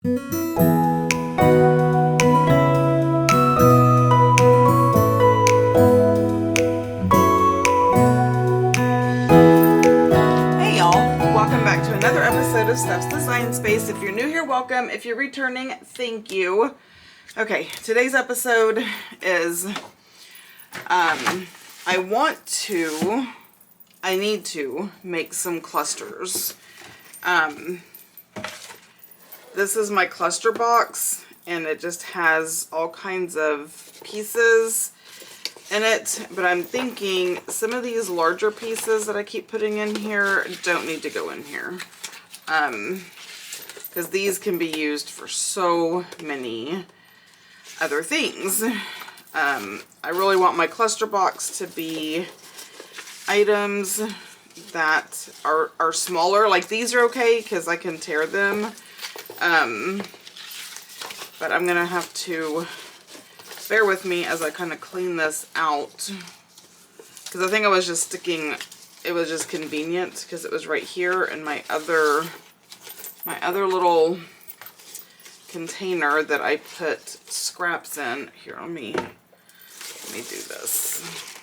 Welcome back to another episode of Steph's Design Space. If you're new here, welcome. If you're returning, thank you. Okay, today's episode is, I need to make some clusters. This is my cluster box, and it just has all kinds of pieces in it, but I'm thinking some of these larger pieces that I keep putting in here don't need to go in here, because these can be used for so many other things. I really want my cluster box to be items that are smaller. Like these are okay because I can tear them, but I'm gonna have to bear with me as I kind of clean this out, because I think I was just sticking, it was just convenient because it was right here in my other little container that I put scraps in. Here, let me do this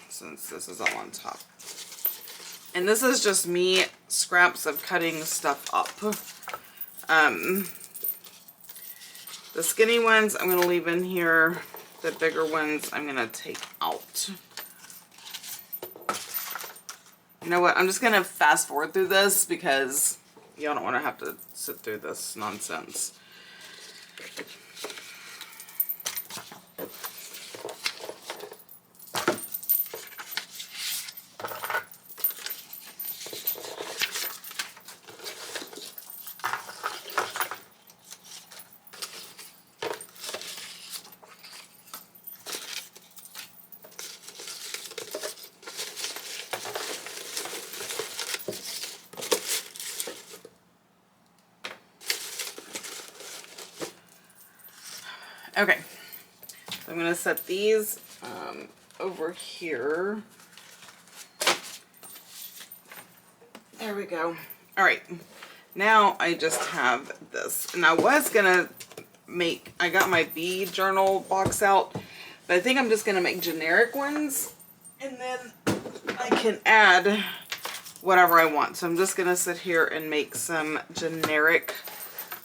since this is all on top. And this is just me, scraps of cutting stuff up. The skinny ones I'm going to leave in here. The bigger ones I'm going to take out. You know what? I'm just going to fast forward through this because y'all don't want to have to sit through this nonsense. Okay, so I'm going to set these over here. There we go. All right, now I just have this. And I was going to make, I got my bead journal box out, but I think I'm just going to make generic ones, and then I can add whatever I want. So I'm just going to sit here and make some generic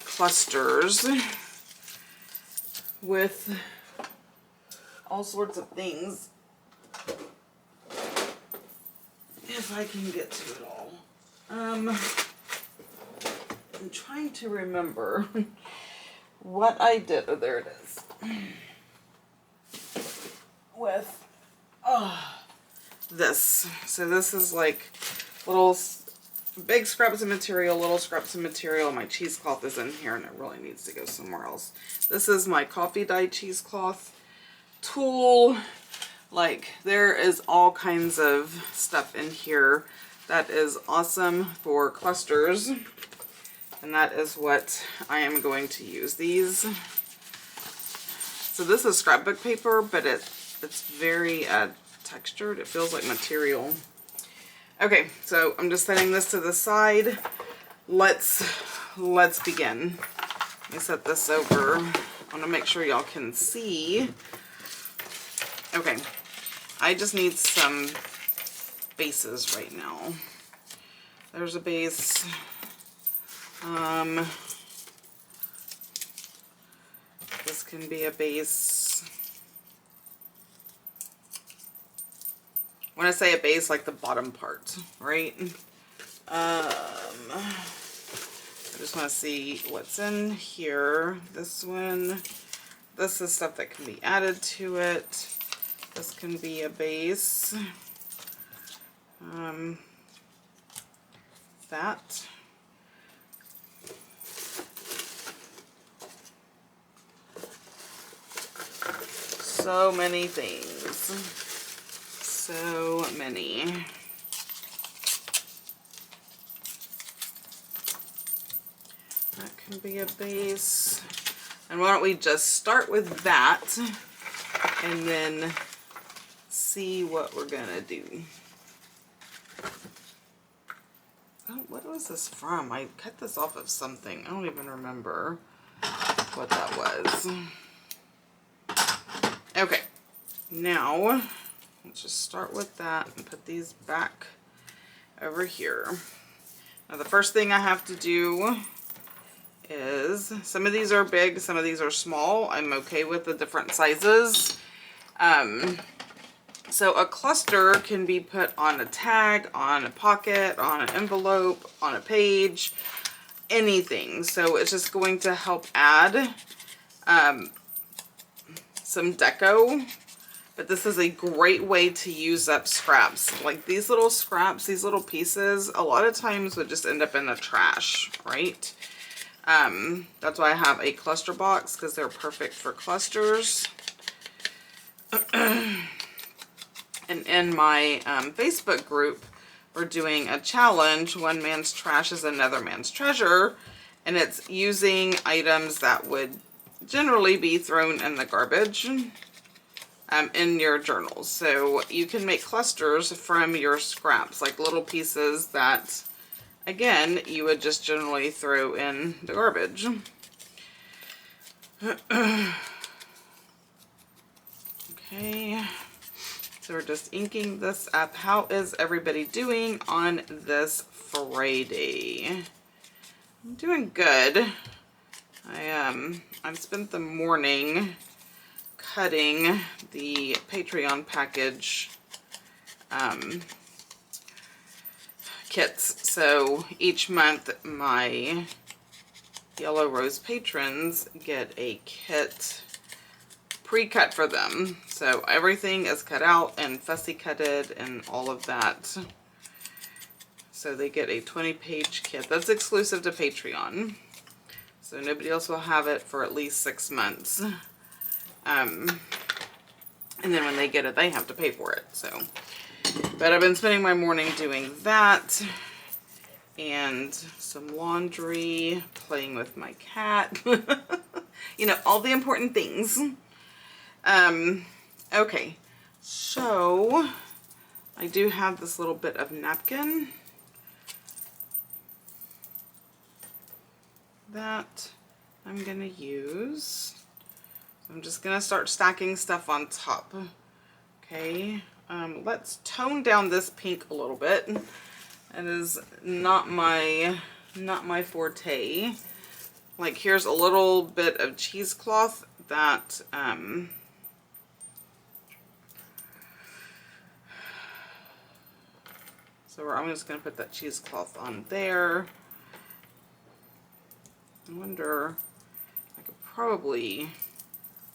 clusters with all sorts of things, if I can get to it all. I'm trying to remember what I did. Oh, there it is. With this. So this is like little big scraps of material, little scraps of material. My cheesecloth is in here and it really needs to go somewhere else. This is my coffee dye cheesecloth tool. Like, there is all kinds of stuff in here that is awesome for clusters, and that is what I am going to use these. So this is scrapbook paper, but it's very textured. It feels like material. Okay, so I'm just setting this to the side. Let's begin. Let me set this over. I want to make sure y'all can see. Okay, I just need some bases right now. There's a base. This can be a base. When I say a base, like the bottom part, right? I just want to see what's in here. This one. This is stuff that can be added to it. This can be a base. That. So many things. So many. That can be a base. And why don't we just start with that and then see what we're gonna do. Oh, what was this from? I cut this off of something. I don't even remember. what that was. Okay, now let's just start with that and put these back over here. Now the first thing I have to do is, some of these are big, some of these are small. I'm okay with the different sizes. So a cluster can be put on a tag, on a pocket, on an envelope, on a page, anything. So it's just going to help add some deco. But this is a great way to use up scraps. Like these little scraps, these little pieces, a lot of times would just end up in the trash, right? That's why I have a cluster box, because they're perfect for clusters. And in my Facebook group, we're doing a challenge, one man's trash is another man's treasure, and it's using items that would generally be thrown in the garbage in your journals. So you can make clusters from your scraps, like little pieces that, again, you would just generally throw in the garbage. Okay. So we're just inking this up. How is everybody doing on this Friday? I'm doing good. I've spent the morning cutting the Patreon package kits. So each month my Yellow Rose patrons get a kit pre-cut for them. So everything is cut out and fussy cutted and all of that. So they get a 20-page kit that's exclusive to Patreon. So nobody else will have it for at least 6 months. And then when they get it, they have to pay for it. So, but I've been spending my morning doing that and some laundry, playing with my cat. You know, all the important things. Okay, so I do have this little bit of napkin that I'm gonna use. I'm just gonna start stacking stuff on top. Okay, let's tone down this pink a little bit. It is not my forte. Like, here's a little bit of cheesecloth that so I'm just going to put that cheesecloth on there. I wonder, I could probably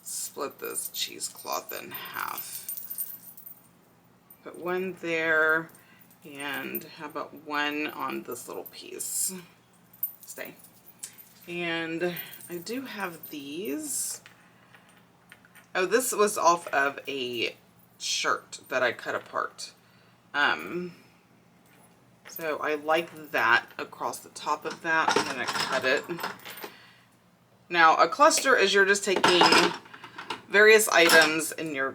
split this cheesecloth in half. Put one there, and how about one on this little piece? Stay. And I do have these. Oh, this was off of a shirt that I cut apart. So I like that across the top of that. I'm going to cut it. Now, a cluster is you're just taking various items and you're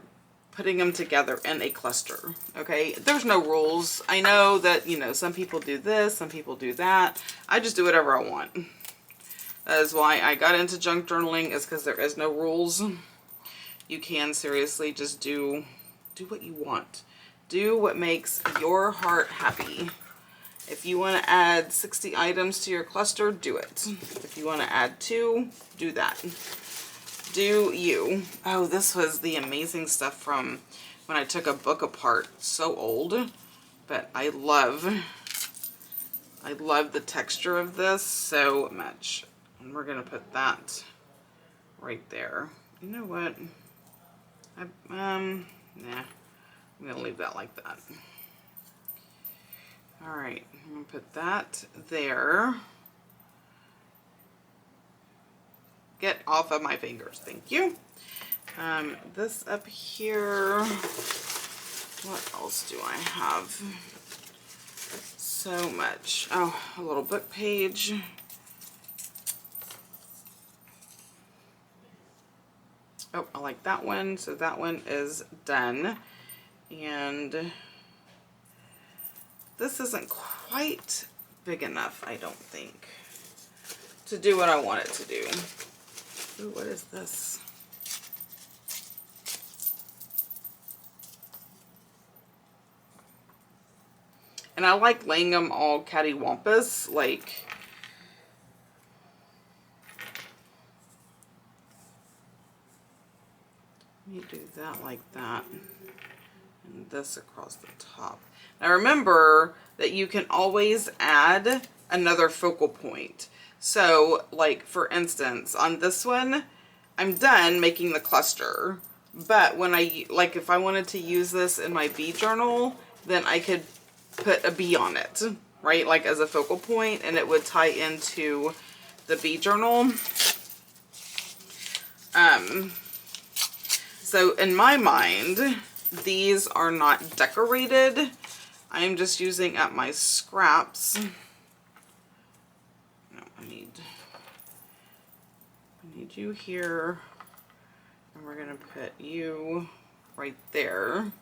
putting them together in a cluster. Okay? There's no rules. I know that, you know, some people do this, some people do that. I just do whatever I want. That is why I got into junk journaling, is because there is no rules. You can seriously just do what you want. Do what makes your heart happy. If you want to add 60 items to your cluster, do it. If you want to add 2, do that. Do you. Oh, this was the amazing stuff from when I took a book apart. So old, but I love the texture of this so much. And we're going to put that right there. You know what? Nah. I'm going to leave that like that. Alright, I'm going to put that there. Get off of my fingers, thank you. This up here, what else do I have? So much. Oh, a little book page. Oh, I like that one, so that one is done. And this isn't quite big enough, I don't think, to do what I want it to do. Ooh, what is this? And I like laying them all cattywampus, like, let me do that like that, and this across the top. Now remember that you can always add another focal point. So, like, for instance, on this one, I'm done making the cluster, but when like, if I wanted to use this in my bee journal, then I could put a bee on it, right? Like as a focal point, and it would tie into the bee journal. So in my mind, these are not decorated. I am just using up my scraps. No, I need you here, and we're gonna put you right there.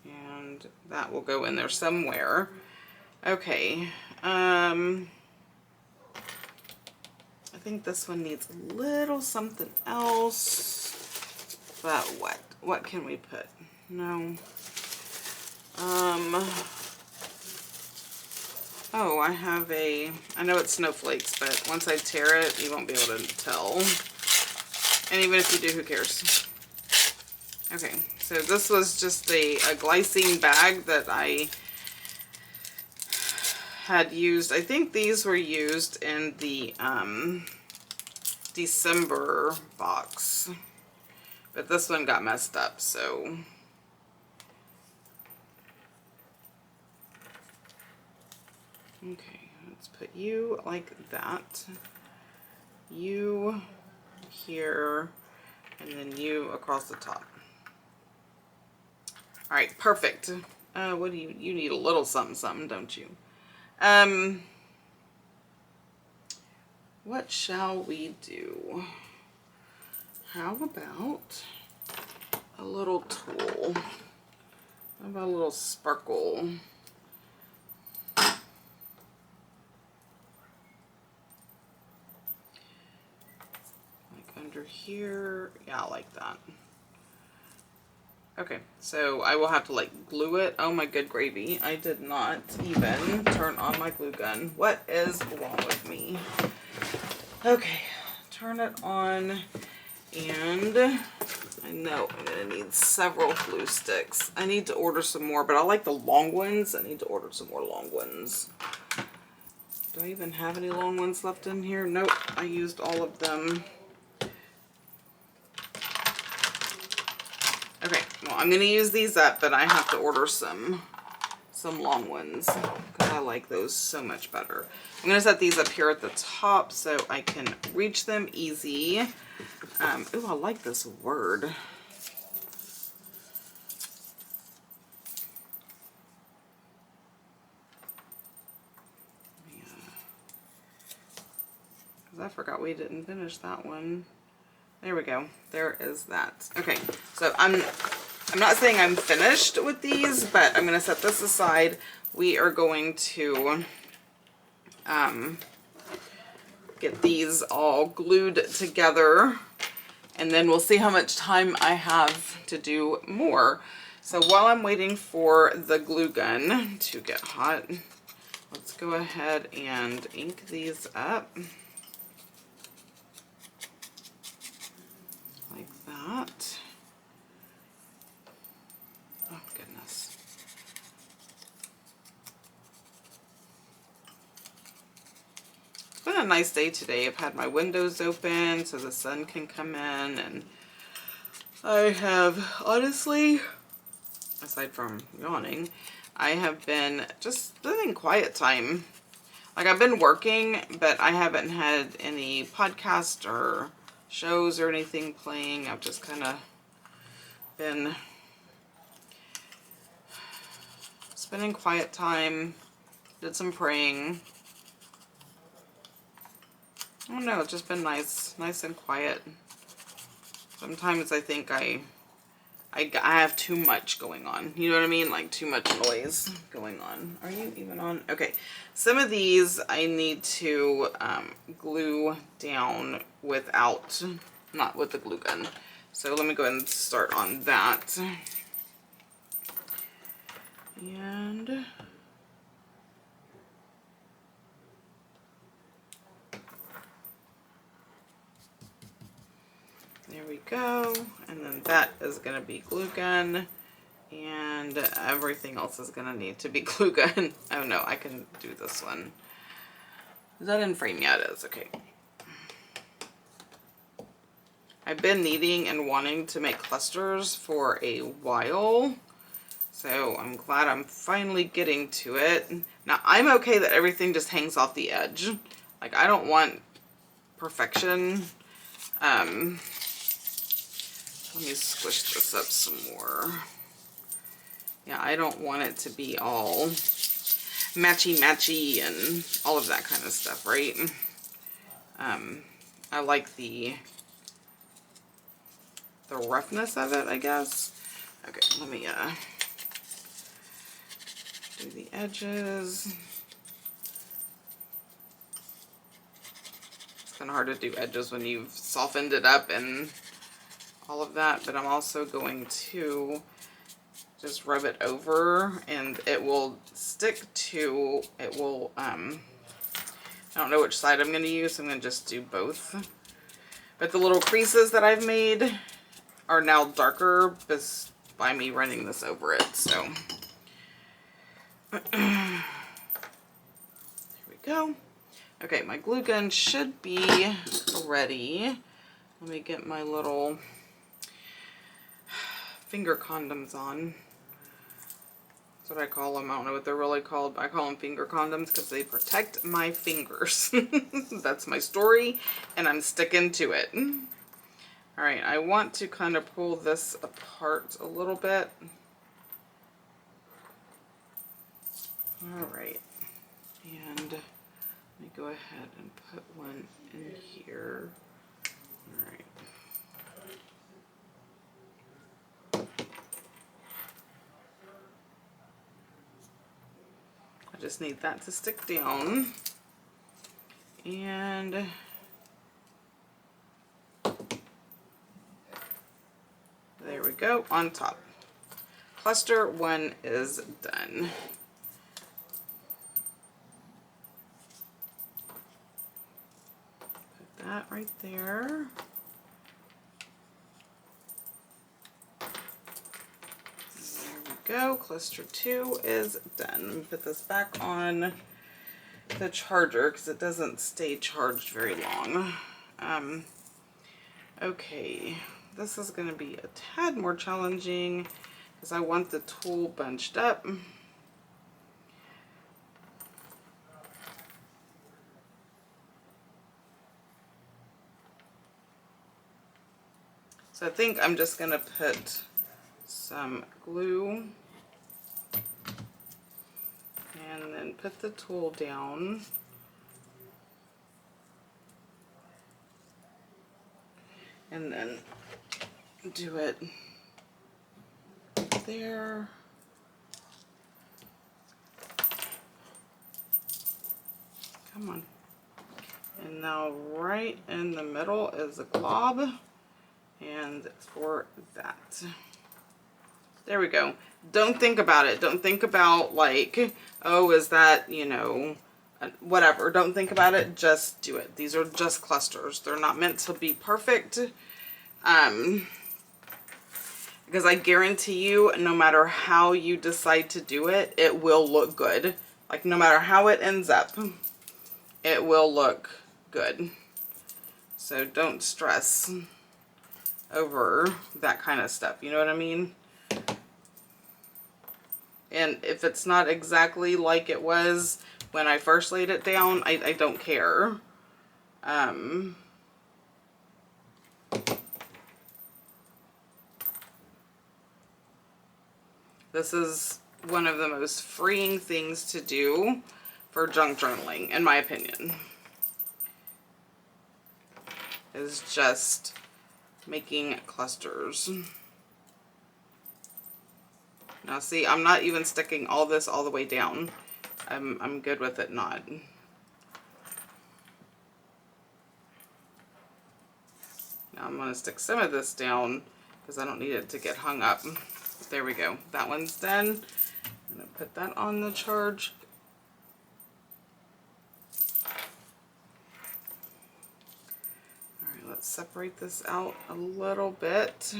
And that will go in there somewhere. Okay, I think this one needs a little something else, but what can we put? No. Oh, I have I know it's snowflakes, but once I tear it, you won't be able to tell. And even if you do, who cares? Okay, so this was just a glycine bag that I had used. I think these were used in the December box, but this one got messed up, so. Okay, let's put you like that, you here, and then you across the top. All right, perfect. What do you need a little something, something, don't you? What shall we do? How about a little tool? How about a little sparkle? Like under here, yeah, like that. Okay, so I will have to like glue it. Oh my good gravy. I did not even turn on my glue gun. What is wrong with me? Okay, turn it on, and I know I'm gonna need several glue sticks. I need to order some more, but I like the long ones. I need to order some more long ones. Do I even have any long ones left in here? Nope, I used all of them. Okay, well, I'm gonna use these up, but I have to order some long ones because I like those so much better. I'm gonna set these up here at the top so I can reach them easy. Ooh, I like this word. Yeah. 'Cause I forgot we didn't finish that one. There we go. There is that. Okay, so I'm not saying I'm finished with these, but I'm going to set this aside. We are going to get these all glued together, and then we'll see how much time I have to do more. So while I'm waiting for the glue gun to get hot, let's go ahead and ink these up. Like that. Oh goodness. It's been a nice day today. I've had my windows open so the sun can come in, and I have honestly, aside from yawning, I have been just living quiet time. Like, I've been working, but I haven't had any podcast or shows or anything playing. I've just kind of been spending quiet time, did some praying. I don't know, it's just been nice and quiet. Sometimes I think I I have too much going on. You know what I mean? Like too much noise going on. Are you even on? Okay. Some of these I need to glue down without, not with the glue gun. So let me go ahead and start on that. And there we go. And then that is going to be glue gun. And everything else is going to need to be glue gun. Oh no, I can do this one. Is that in frame? Yeah, it is. Okay. I've been needing and wanting to make clusters for a while. So I'm glad I'm finally getting to it. Now I'm okay that everything just hangs off the edge. Like I don't want perfection. Let me squish this up some more. Yeah, I don't want it to be all matchy-matchy and all of that kind of stuff, right? I like the roughness of it, I guess. Okay, let me do the edges. It's kind of hard to do edges when you've softened it up and all of that, but I'm also going to just rub it over and it will stick to, it will, I don't know which side I'm going to use, so I'm going to just do both. But the little creases that I've made are now darker just by me running this over it, so. There we go. Okay, my glue gun should be ready. Let me get my little finger condoms on. That's what I call them. I don't know what they're really called, but I call them finger condoms because they protect my fingers. That's my story, and I'm sticking to it. All right, I want to kind of pull this apart a little bit. All right, and let me go ahead and put one in here. All right. I just need that to stick down. And there we go, on top. Cluster 1 is done. Put that right there. Go. Cluster 2 is done. Let me put this back on the charger because it doesn't stay charged very long. Okay, this is going to be a tad more challenging because I want the tool bunched up. So I think I'm just going to put some glue and then put the tool down. And then do it there. Come on. And now right in the middle is a glob. And for that. There we go. Don't think about it. Don't think about like, oh, is that, you know, whatever. Don't think about it. Just do it. These are just clusters. They're not meant to be perfect. Because I guarantee you, no matter how you decide to do it, it will look good. Like no matter how it ends up, it will look good. So don't stress over that kind of stuff. You know what I mean? And if it's not exactly like it was when I first laid it down, I don't care. This is one of the most freeing things to do for junk journaling, in my opinion. Is just making clusters. Now see, I'm not even sticking all this all the way down. I'm good with it not. Now I'm going to stick some of this down because I don't need it to get hung up. There we go. That one's done. I'm going to put that on the charge. All right, let's separate this out a little bit.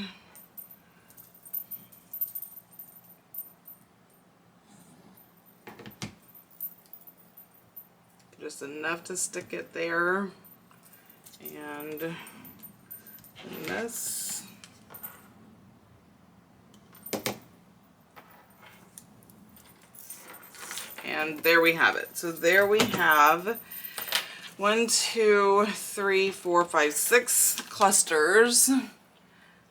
Just enough to stick it there. And this. And there we have it. So there we have 1, 2, 3, 4, 5, 6 clusters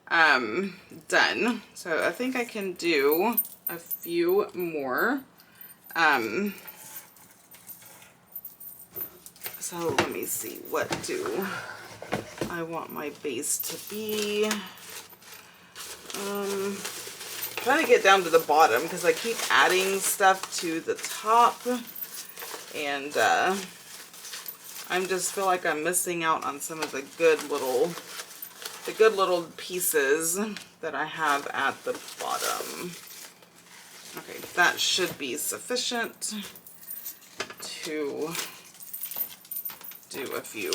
done. So I think I can do a few more. So let me see, what do I want my base to be? Trying to get down to the bottom because I keep adding stuff to the top, and I just feel like I'm missing out on some of the good little pieces that I have at the bottom. Okay, that should be sufficient to do a few.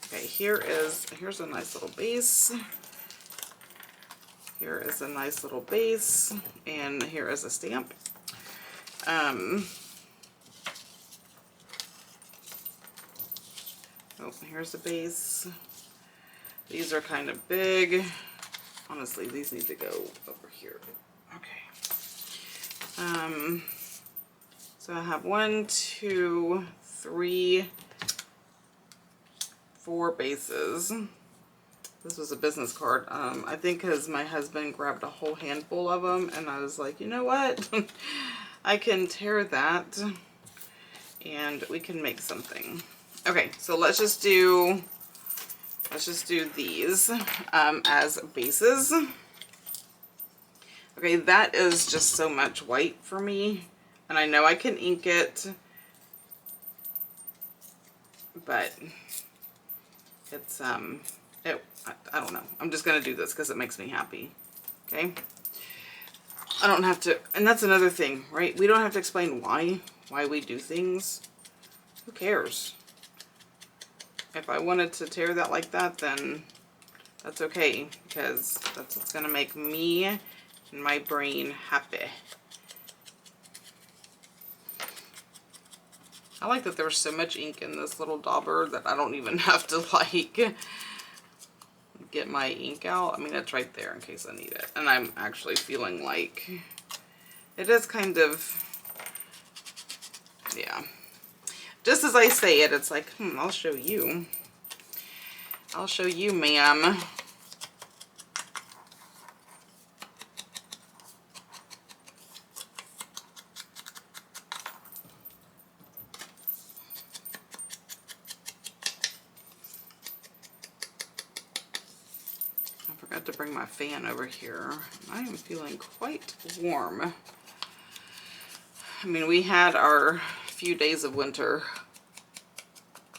Okay, here's a nice little base. Here is a nice little base, and here is a stamp. Oh, here's the base. These are kind of big. Honestly, these need to go over here. Okay. So I have 1, 2, 3, 4 bases. This was a business card. I think because my husband grabbed a whole handful of them, and I was like, you know what? I can tear that, and we can make something. Okay, so let's just do these as bases. Okay, that is just so much white for me, and I know I can ink it, but it's I don't know. I'm just going to do this because it makes me happy. Okay? I don't have to, and that's another thing, right? We don't have to explain why we do things. Who cares? If I wanted to tear that like that, then that's okay, because that's what's going to make me and my brain happy. I like that there's so much ink in this little dauber that I don't even have to like get my ink out. I mean, it's right there in case I need it. And I'm actually feeling like it is kind of, yeah. Just as I say it, it's like, I'll show you. I'll show you, ma'am. To bring my fan over here. I am feeling quite warm. I mean, we had our few days of winter,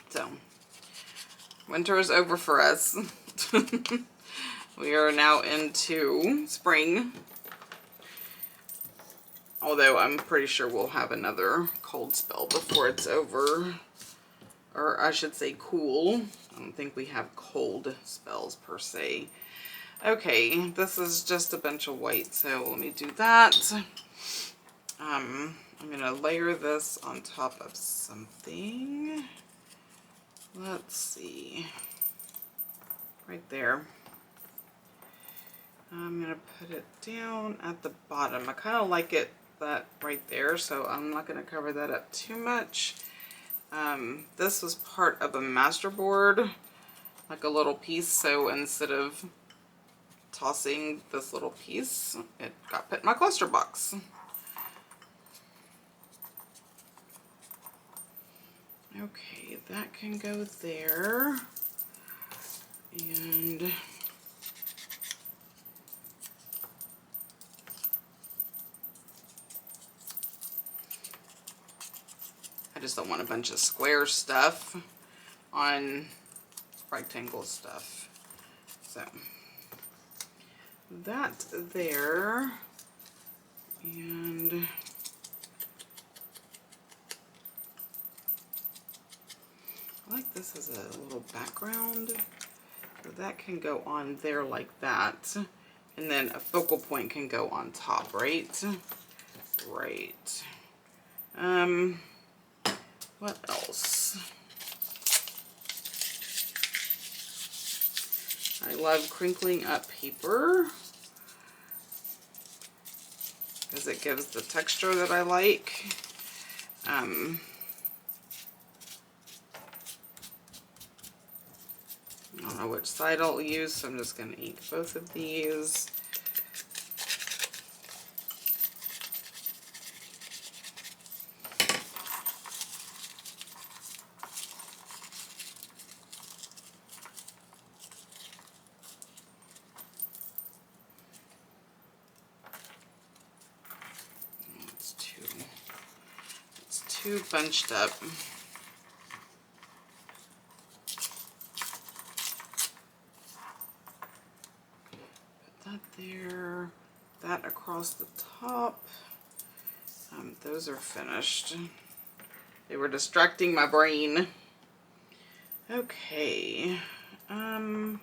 so winter is over for us. We are now into spring, although I'm pretty sure we'll have another cold spell before it's over, or I should say cool. I don't think we have cold spells per se. Okay, this is just a bunch of white, so let me do that. I'm going to layer this on top of something. Let's see. Right there. I'm going to put it down at the bottom. I kind of like it that right there, so I'm not going to cover that up too much. This was part of a master board, like a little piece, so instead of tossing this little piece, it got put in my cluster box. Okay, that can go there. And just don't want a bunch of square stuff on rectangle stuff. So that there, and I like this as a little background. So that can go on there like that. And then a focal point can go on top, right? Right. What else? I love crinkling up paper because it gives the texture that I like. I don't know which side I'll use, so I'm just going to ink both of these. It's too bunched up. That there, that across the top. Those are finished. They were distracting my brain. Okay. I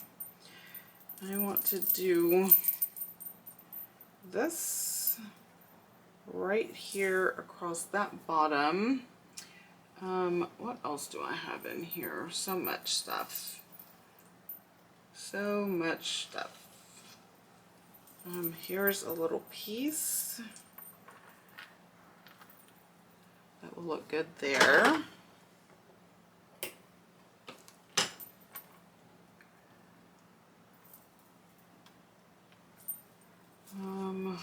want to do this right here across that bottom. What else do I have in here? So much stuff. So much stuff. Here's a little piece. That will look good there. Oh,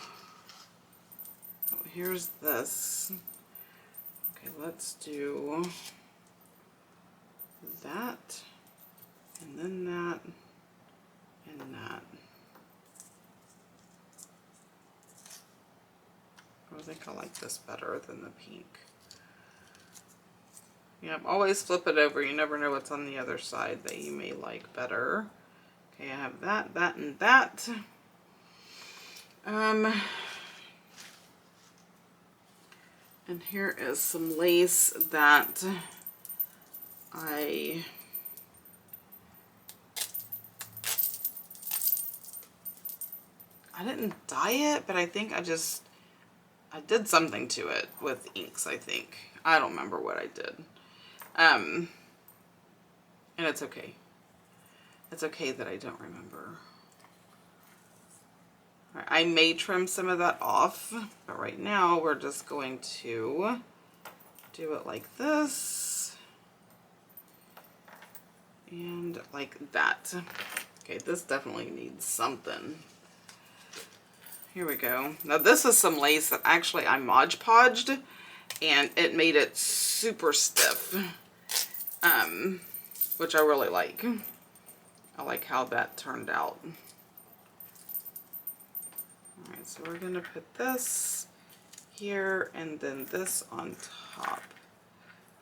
here's this. Okay, let's do that, and then that, and that. I think I like this better than the pink. Yep, always flip it over. You never know what's on the other side that you may like better. Okay, I have that, that, and that. And here is some lace that I didn't dye it, but I think I did something to it with inks, I think. I don't remember what I did. And it's okay. It's okay that I don't remember. All right, I may trim some of that off, but right now we're just going to do it like this and like that. Okay, this definitely needs something. Here we go. Now this is some lace that actually I Mod Podged, and it made it super stiff, which I really like. I like how that turned out. Alright, so we're going to put this here and then this on top.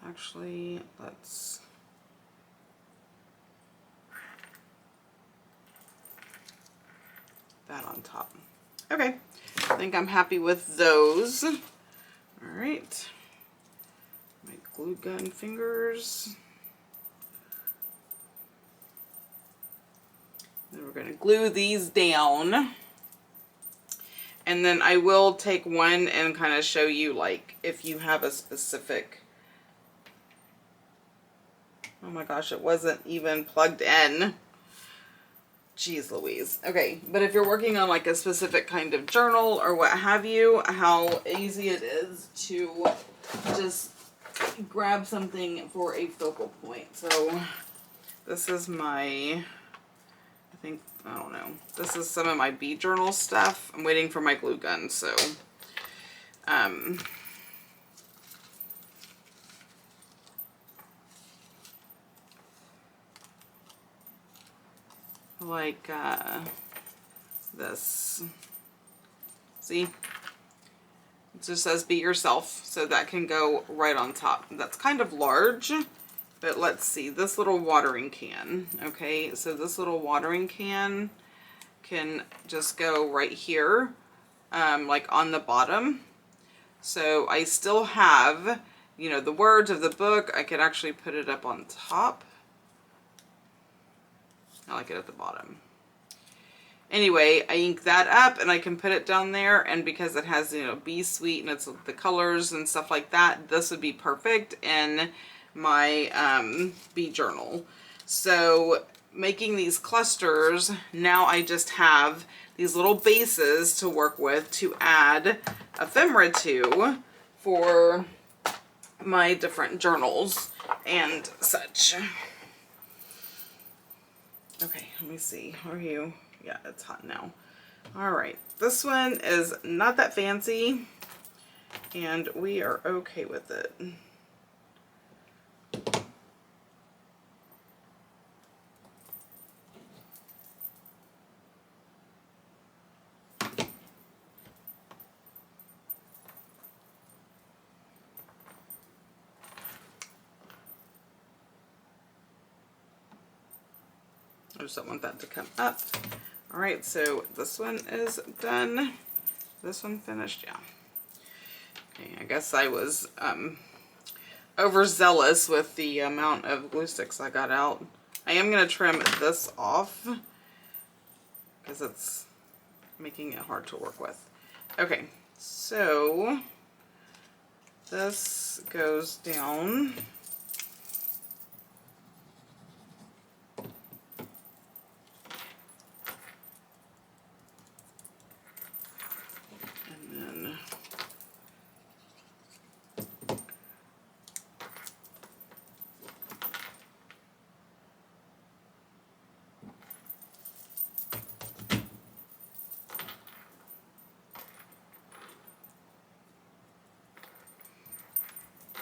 Actually, let's... that on top. Okay, I think I'm happy with those. Alright, my glue gun fingers. Then we're going to glue these down. And then I will take one and kind of show you, like, if you have a specific... Oh my gosh, it wasn't even plugged in. Jeez Louise. Okay, but if you're working on like a specific kind of journal or what have you, how easy it is to just grab something for a focal point. So this is my, I don't know. This is some of my bead journal stuff. I'm waiting for my glue gun, so like this. See? It just says be yourself, so that can go right on top. That's kind of large, but let's see, this little watering can, okay, so this little watering can just go right here, like on the bottom. So I still have, you know, the words of the book. I could actually put it up on top. I like it at the bottom. Anyway, I ink that up and I can put it down there, and because it has, you know, Be Sweet and it's the colors and stuff like that, this would be perfect in my bee journal. So making these clusters, now I just have these little bases to work with to add ephemera to for my different journals and such. Okay, let me see. How are you? Yeah, it's hot now. All right, this one is not that fancy, and we are okay with it. I just don't want that to come up. All right, so this one is done. This one finished, yeah. Okay, I guess I was overzealous with the amount of glue sticks I got out. I am going to trim this off because it's making it hard to work with. Okay, so this goes down.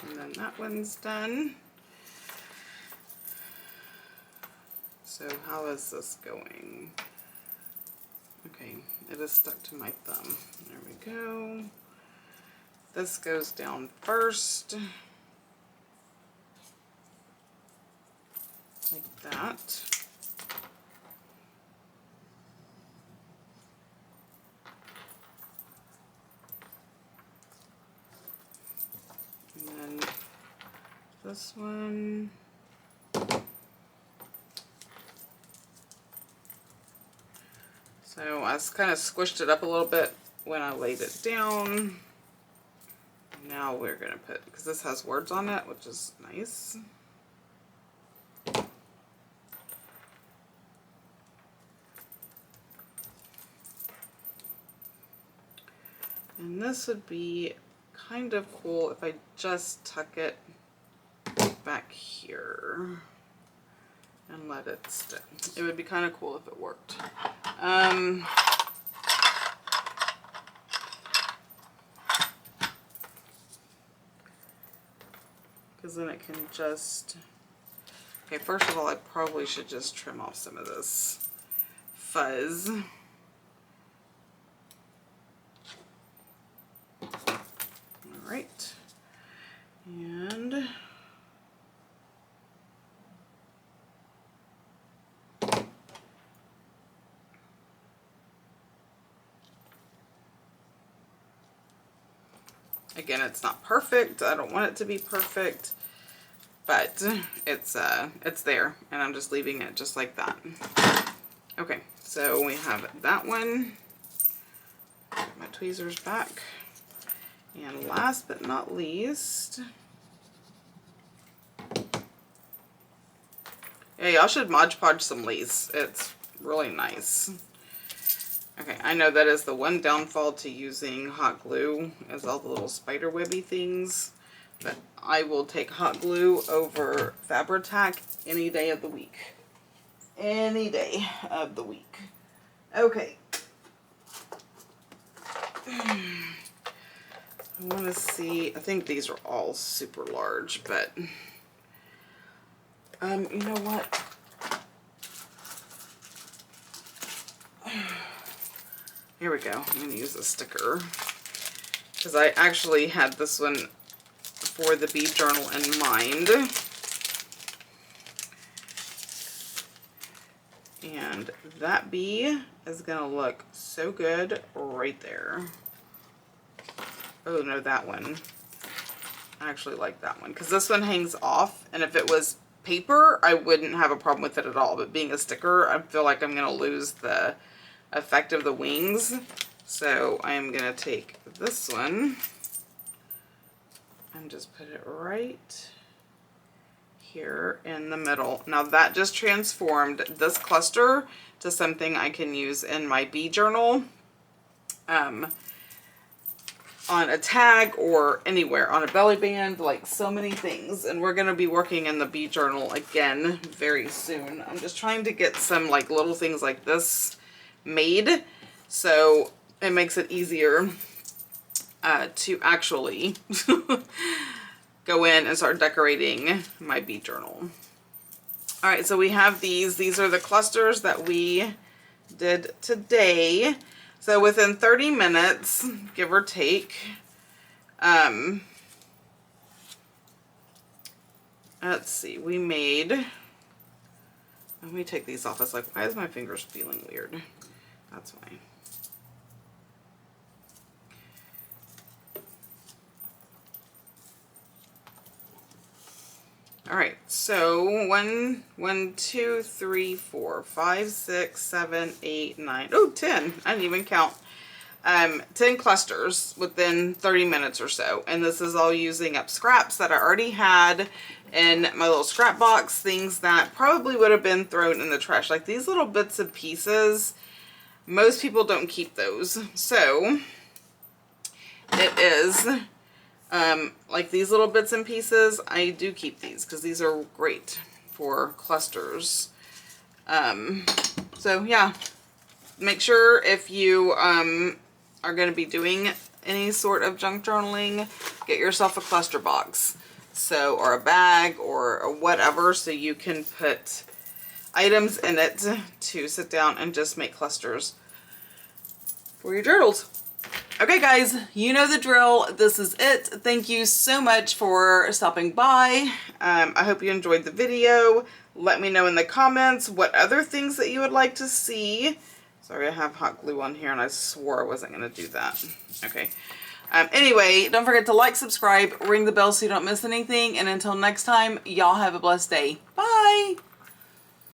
And then that one's done. So how is this going? Okay, it is stuck to my thumb. There we go. This goes down first. Like that. And then this one. So I kind of squished it up a little bit when I laid it down. Now we're going to put, because this has words on it, which is nice. And this would be kind of cool if I just tuck it back here and let it stick. It would be kind of cool if it worked. Because then it can just, okay, first of all, I probably should just trim off some of this fuzz. All right, and again, it's not perfect. I don't want it to be perfect, but it's there, and I'm just leaving it just like that. Okay, so we have that one. Get my tweezers back. And last but not least, yeah, y'all should Mod Podge some lace. It's really nice. Okay, I know that is the one downfall to using hot glue, is all the little spider webby things, but I will take hot glue over Fabri-Tac any day of the week. Any day of the week. Okay. I want to see, I think these are all super large, but you know what? Here we go. I'm going to use a sticker because I actually had this one for the bee journal in mind. And that bee is gonna look so good right there. Oh no, that one. I actually like that one because this one hangs off, and if it was paper, I wouldn't have a problem with it at all. But being a sticker, I feel like I'm gonna lose the effect of the wings. So I am gonna take this one and just put it right here in the middle. Now that just transformed this cluster to something I can use in my bee journal, on a tag or anywhere, on a belly band, like so many things. And we're going to be working in the bee journal again very soon. I'm just trying to get some like little things like this made so it makes it easier to actually go in and start decorating my bee journal. All right, so we have these. These are the clusters that we did today. So within 30 minutes, give or take, let's see, we made, let me take these off. It's like, why is my fingers feeling weird? That's why. All right, so 1, 2, 3, 4, 5, 6, 7, 8, 9, oh, 10. I didn't even count. 10 clusters within 30 minutes or so. And this is all using up scraps that I already had in my little scrap box, things that probably would have been thrown in the trash. Like these little bits and pieces, most people don't keep those. So it is like these little bits and pieces, I do keep these because these are great for clusters. So yeah, make sure if you are going to be doing any sort of junk journaling, get yourself a cluster box, so, or a bag or whatever, so you can put items in it to sit down and just make clusters for your journals. Okay guys, you know the drill. This is it. Thank you so much for stopping by. I hope you enjoyed the video. Let me know in the comments what other things that you would like to see. Sorry, I have hot glue on here and I swore I wasn't going to do that. Okay. Anyway, don't forget to like, subscribe, ring the bell so you don't miss anything. And until next time, y'all have a blessed day. Bye!